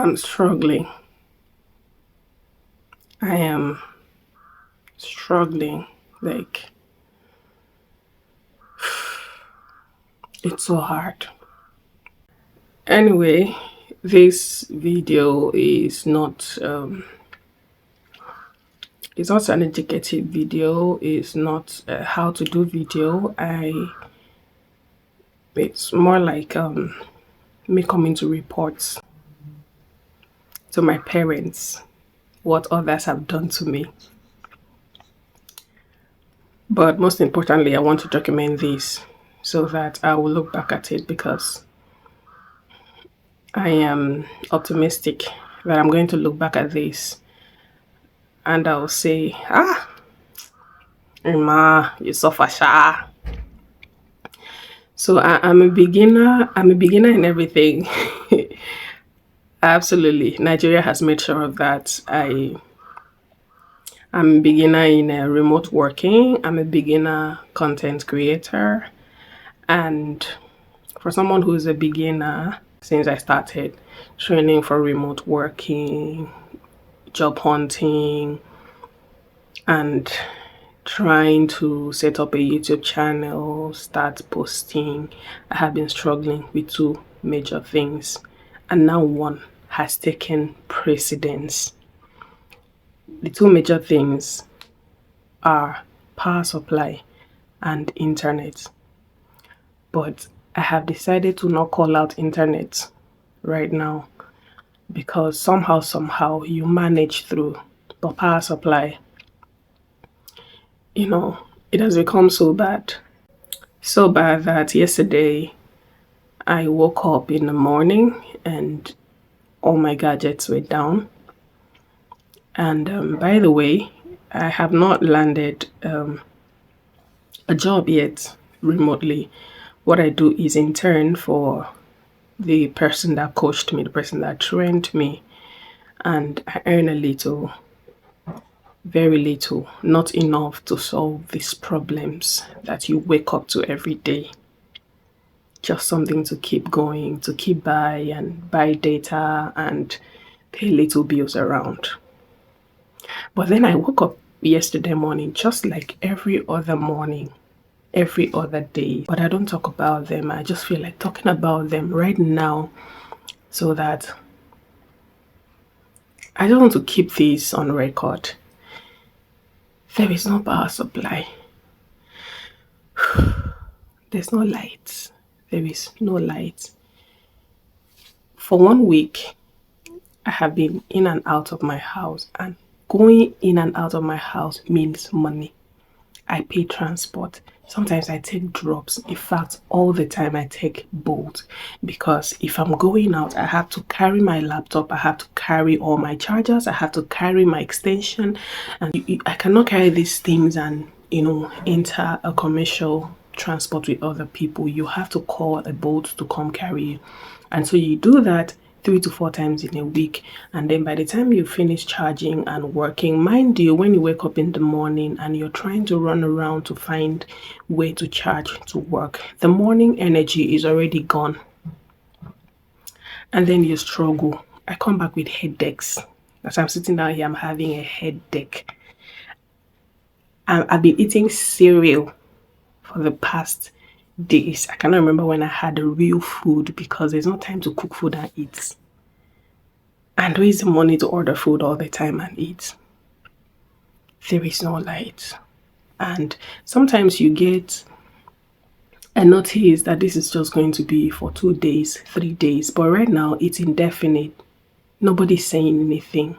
I'm struggling. I am struggling. Like, it's so hard. Anyway, this video is not it's not an educative video. It's not how to do video. It's more like me coming to report to my parents what others have done to me. But most importantly, I want to document this so that I will look back at it, because I am optimistic that I'm going to look back at this and I'll say, Emma, you suffer, sha. So I'm a beginner. I'm a beginner in everything. Absolutely. Nigeria has made sure of that. I'm a beginner in remote working. I'm a beginner content creator. And for someone who's a beginner, since I started training for remote working, job hunting, and trying to set up a YouTube channel, start posting, I have been struggling with two major things. And now one has taken precedence. The two major things are power supply and internet. But I have decided to not call out internet right now, because somehow you manage through. But power supply, it has become so bad. So bad that yesterday I woke up in the morning and all my gadgets were down. And by the way, I have not landed a job yet remotely. What I do is intern for the person that coached me, the person that trained me, and I earn a little, very little, not enough to solve these problems that you wake up to every day. Just something to keep going, to keep by and buy data and pay little bills around. But then I woke up yesterday morning just like every other morning, every other day. But I don't talk about them. I just feel like talking about them right now, so that I don't want to keep this on record. There is no power supply. There's no light. There is no light. For 1 week, I have been in and out of my house, and going in and out of my house means money. I pay transport. Sometimes I take drops. In fact, all the time I take Bolt, because if I'm going out, I have to carry my laptop, I have to carry all my chargers, I have to carry my extension, and I cannot carry these things and enter a commercial transport with other people. You have to call a Bolt to come carry you, and so you do that 3 to 4 times in a week. And then by the time you finish charging and working, mind you, when you wake up in the morning and you're trying to run around to find way to charge to work, the morning energy is already gone. And then you struggle. I come back with headaches. As I'm sitting down here, I'm having a headache. I've been eating cereal for the past days. I cannot remember when I had the real food, because there's no time to cook food and eat. And where is the money to order food all the time and eat? There is no light. And sometimes you get a notice that this is just going to be for 2 days, 3 days. But right now it's indefinite. Nobody's saying anything.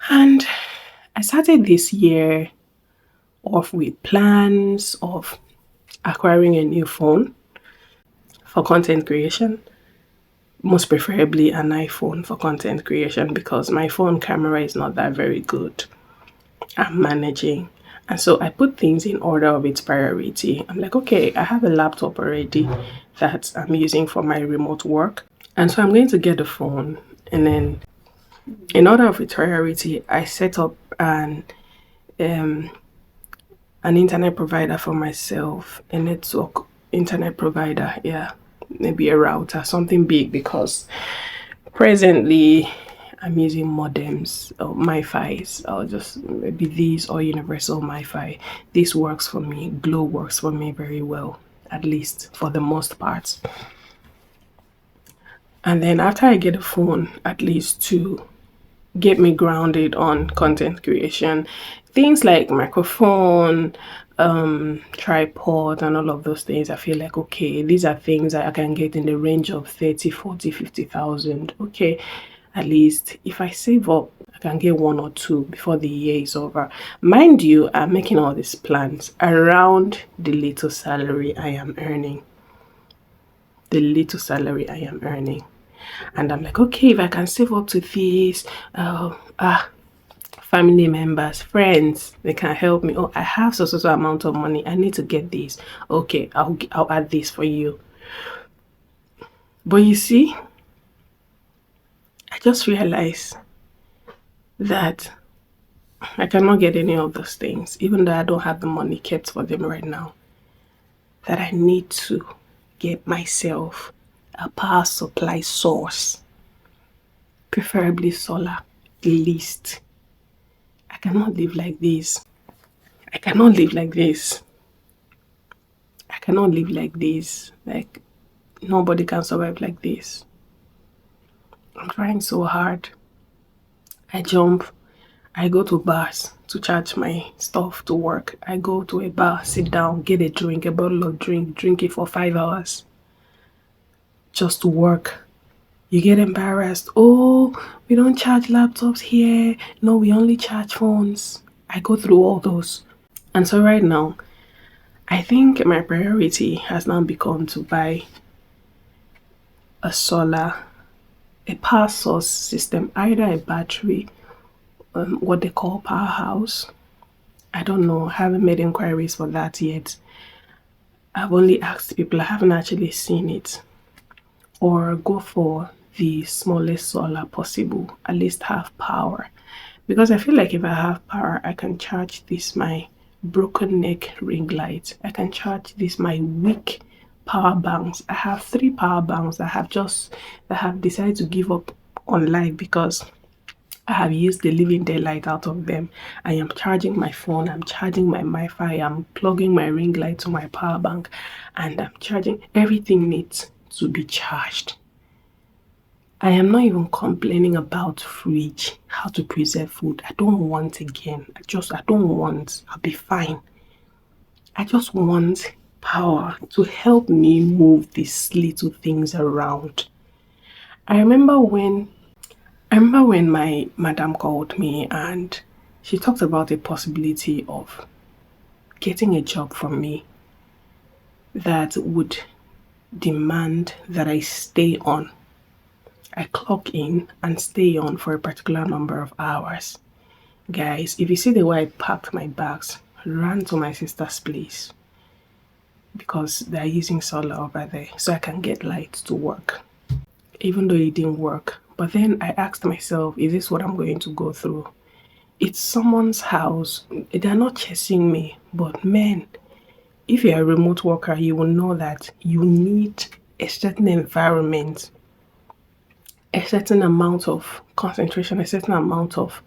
And I started this year off with plans of acquiring a new phone for content creation, most preferably an iPhone for content creation, because my phone camera is not that very good. I'm managing. And so I put things in order of its priority. I'm like, okay, I have a laptop already that I'm using for my remote work. And so I'm going to get a phone. And then in order of its priority, I set up an internet provider for myself, a network internet provider, yeah. maybe a router, something big, because presently I'm using modems or MiFi's, or just maybe these, or universal MiFi. This works for me. Glo works for me very well, at least for the most part. And then after I get a phone, at least to get me grounded on content creation, things like microphone, tripod, and all of those things, I feel like, okay, these are things that I can get in the range of 30, 40, 50,000. Okay, at least if I save up, I can get one or two before the year is over. Mind you, I'm making all these plans around the little salary I am earning. The little salary I am earning. And I'm like, okay, if I can save up to this, family members, friends, they can help me. Oh, I have so amount of money, I need to get this. Okay, I'll add this for you. But you see, I just realized that I cannot get any of those things, even though I don't have the money kept for them right now. That I need to get myself a power supply source, preferably solar, at least. I cannot live like this. I cannot live like this. I cannot live like this. Like, nobody can survive like this. I'm trying so hard. I jump. I go to bars to charge my stuff to work. I go to a bar, sit down, get a drink, a bottle of drink it for 5 hours. Just to work. You get embarrassed. Oh, we don't charge laptops here. No, we only charge phones. I go through all those. And so right now, I think my priority has now become to buy a power source system, either a battery, what they call powerhouse. I don't know. I haven't made inquiries for that yet. I've only asked people. I haven't actually seen it. Or go for the smallest solar possible, at least have power. Because I feel like if I have power, I can charge this my broken neck ring light. I can charge this my weak power banks. I have 3 power banks that have decided to give up on life because I have used the living daylight out of them. I am charging my phone, I'm charging my MiFi, I'm plugging my ring light to my power bank, and I'm charging. Everything needs to be charged. I am not even complaining about fridge, how to preserve food. I don't want again. I don't want. I'll be fine. I just want power to help me move these little things around. I remember when my madam called me and she talked about the possibility of getting a job from me that would demand that I stay on. I clock in and stay on for a particular number of hours. Guys, if you see the way I packed my bags, ran to my sister's place because they're using solar over there so I can get light to work. Even though it didn't work. But then I asked myself, is this what I'm going to go through? It's someone's house. They're not chasing me. But man, if you're a remote worker, you will know that you need a certain environment, a certain amount of concentration, a certain amount of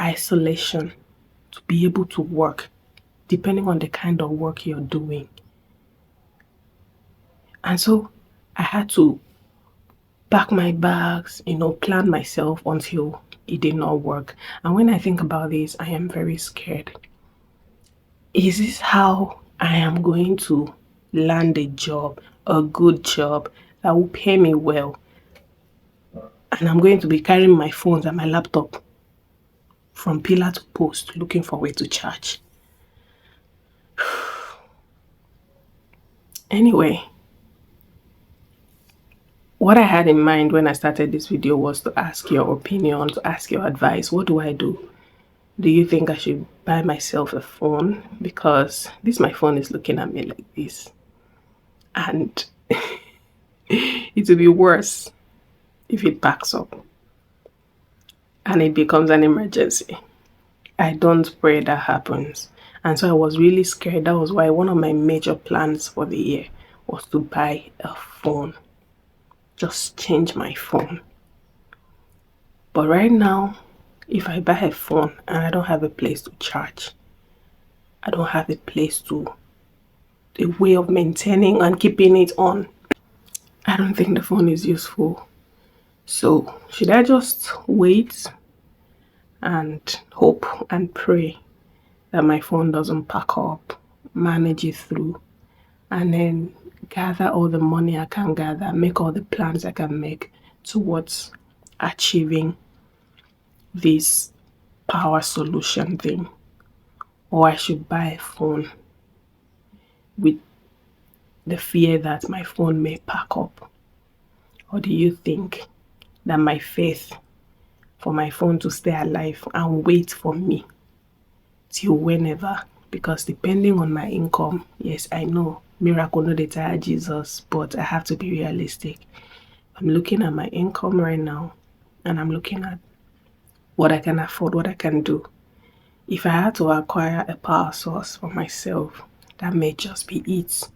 isolation to be able to work, depending on the kind of work you're doing. And so I had to pack my bags, plan myself until it did not work. And when I think about this, I am very scared. Is this how I am going to land a job, a good job that will pay me well? And I'm going to be carrying my phones and my laptop from pillar to post looking for a way to charge. Anyway, what I had in mind when I started this video was to ask your opinion, to ask your advice. What do I do? Do you think I should buy myself a phone? Because my phone is looking at me like this. And it will be worse if it backs up and it becomes an emergency. I don't pray that happens. And so I was really scared. That was why one of my major plans for the year was to buy a phone. Just change my phone. But right now, if I buy a phone and I don't have a place to charge, I don't have a way of maintaining and keeping it on, I don't think the phone is useful. So, should I just wait and hope and pray that my phone doesn't pack up, manage it through, and then gather all the money I can gather, make all the plans I can make towards achieving this power solution thing? Or I should buy a phone with the fear that my phone may pack up? Or do you think that my faith for my phone to stay alive and wait for me till whenever? Because depending on my income, yes, I know miracle no dey tire Jesus, but I have to be realistic. I'm looking at my income right now, and I'm looking at what I can afford, what I can do. If I had to acquire a power source for myself, that may just be it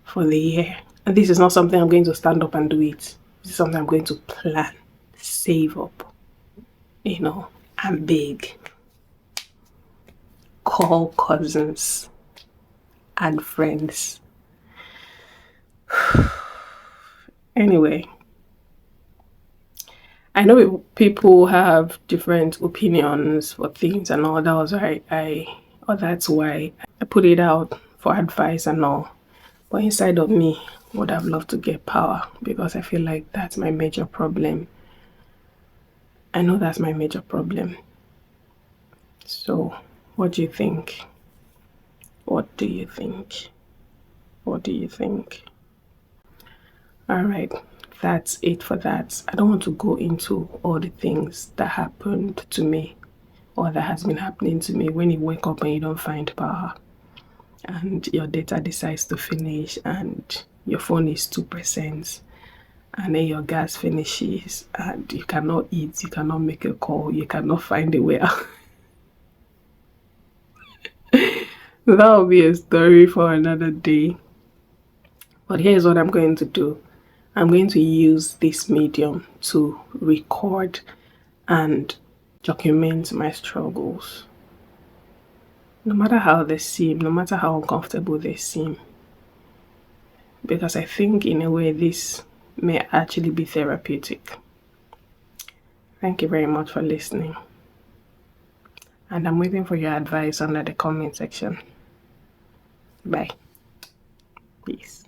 for the year. And this is not something I'm going to stand up and do it. This is something I'm going to plan, save up, and beg. Call cousins and friends. Anyway, I know people have different opinions for things and all. That was why that's why I put it out for advice and all. But inside of me would have loved to get power, because I feel like that's my major problem. I know that's my major problem. So, what do you think? What do you think? What do you think? Alright, that's it for that. I don't want to go into all the things that happened to me or that has been happening to me when you wake up and you don't find power, and your data decides to finish, and your phone is 2%, and then your gas finishes, and you cannot eat, you cannot make a call, you cannot find a way out. That will be a story for another day. But here's what I'm going to do. I'm going to use this medium to record and document my struggles. No matter how they seem, no matter how uncomfortable they seem. Because I think in a way this may actually be therapeutic. Thank you very much for listening. And I'm waiting for your advice under the comment section. Bye. Peace.